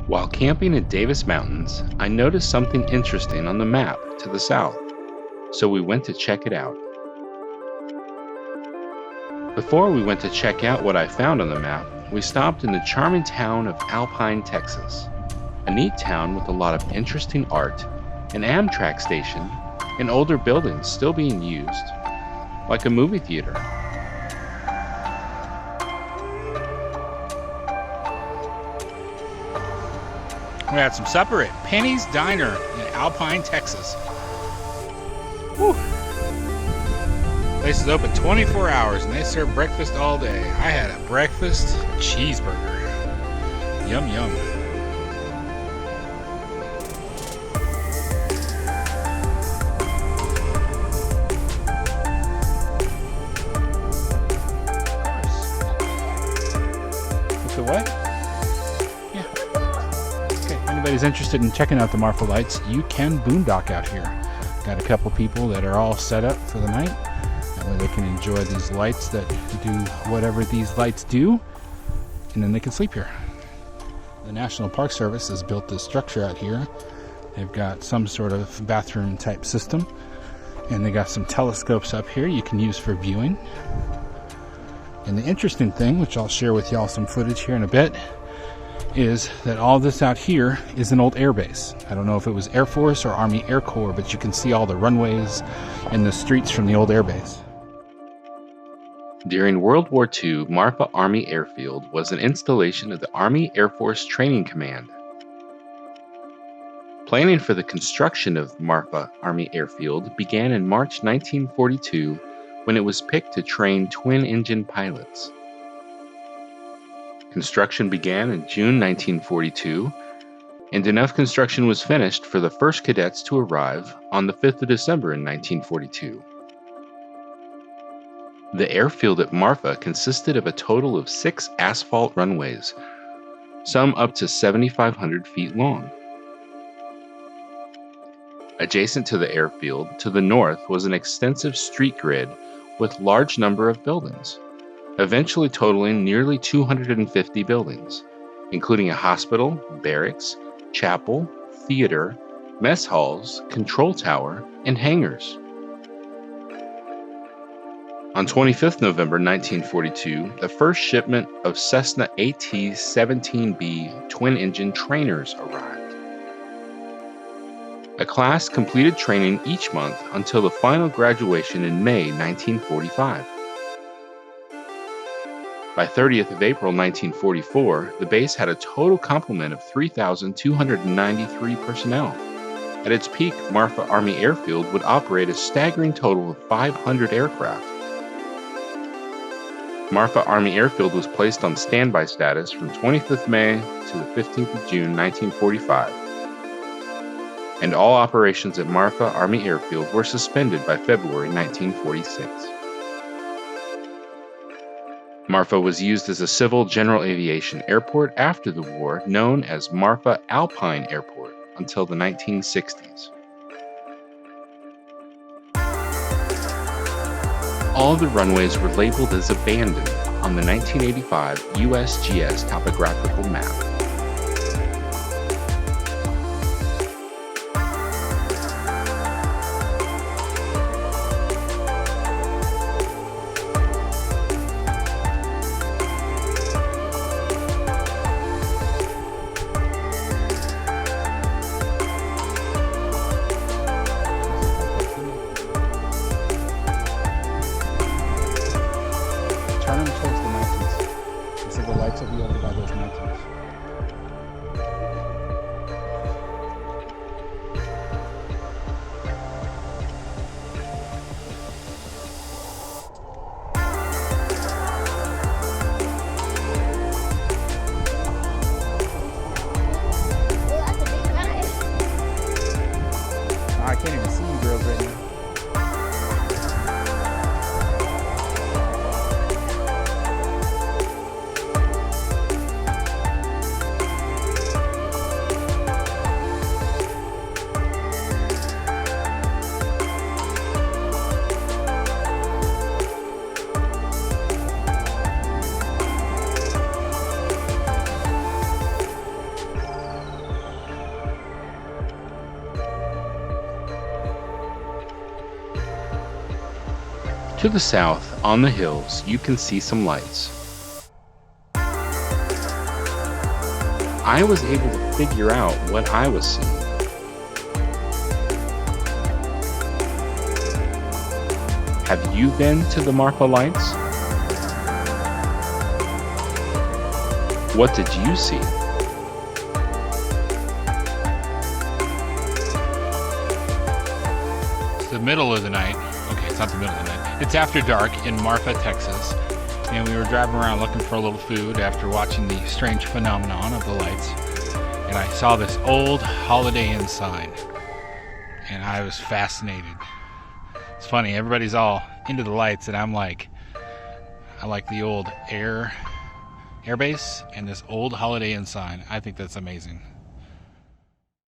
While camping in Davis Mountains, I noticed something interesting on the map to the south, so we went to check it out. Before we went to check out what I found on the map, we stopped in the charming town of Alpine, Texas, a neat town with a lot of interesting art, an Amtrak station, and older buildings still being used, like a movie theater. We had some supper at Penny's Diner in Alpine, Texas. Whew. Place is open 24 hours and they serve breakfast all day. I had a breakfast cheeseburger. Yum, yum. It's a what? Anybody's interested in checking out the Marfa Lights, you can boondock out here. Got a couple people that are all set up for the night. That way they can enjoy these lights that do whatever these lights do, and then they can sleep here. The National Park Service has built this structure out here. They've got some sort of bathroom type system, and they got some telescopes up here you can use for viewing. And the interesting thing, which I'll share with y'all some footage here in a bit, is that all this out here is an old air base. I don't know if it was Air Force or Army Air Corps, but you can see all the runways and the streets from the old air base. During World War II, Marfa Army Airfield was an installation of the Army Air Force Training Command. Planning for the construction of Marfa Army Airfield began in March 1942 when it was picked to train twin-engine pilots. Construction began in June 1942, and enough construction was finished for the first cadets to arrive on the 5th of December in 1942. The airfield at Marfa consisted of a total of 6 asphalt runways, some up to 7,500 feet long. Adjacent to the airfield, to the north, was an extensive street grid with large number of buildings, eventually totaling nearly 250 buildings, including a hospital, barracks, chapel, theater, mess halls, control tower, and hangars. On 25th November 1942, the first shipment of Cessna AT-17B twin-engine trainers arrived. A class completed training each month until the final graduation in May 1945. By 30th of April 1944, the base had a total complement of 3,293 personnel. At its peak, Marfa Army Airfield would operate a staggering total of 500 aircraft. Marfa Army Airfield was placed on standby status from 25th May to the 15th of June 1945, and all operations at Marfa Army Airfield were suspended by February 1946. Marfa was used as a civil general aviation airport after the war, known as Marfa Alpine Airport, until the 1960s. All the runways were labeled as abandoned on the 1985 USGS topographical map. Turn towards the mountains. So the lights will be over by those mountains. To the south, on the hills, you can see some lights. I was able to figure out what I was seeing. Have you been to the Marfa Lights? What did you see? It's the middle of the night. Okay, it's not the middle of the night. It's after dark in Marfa, Texas. And we were driving around looking for a little food after watching the strange phenomenon of the lights. And I saw this old Holiday Inn sign. And I was fascinated. It's funny, everybody's all into the lights, and I'm like, I like the old air base and this old Holiday Inn sign. I think that's amazing.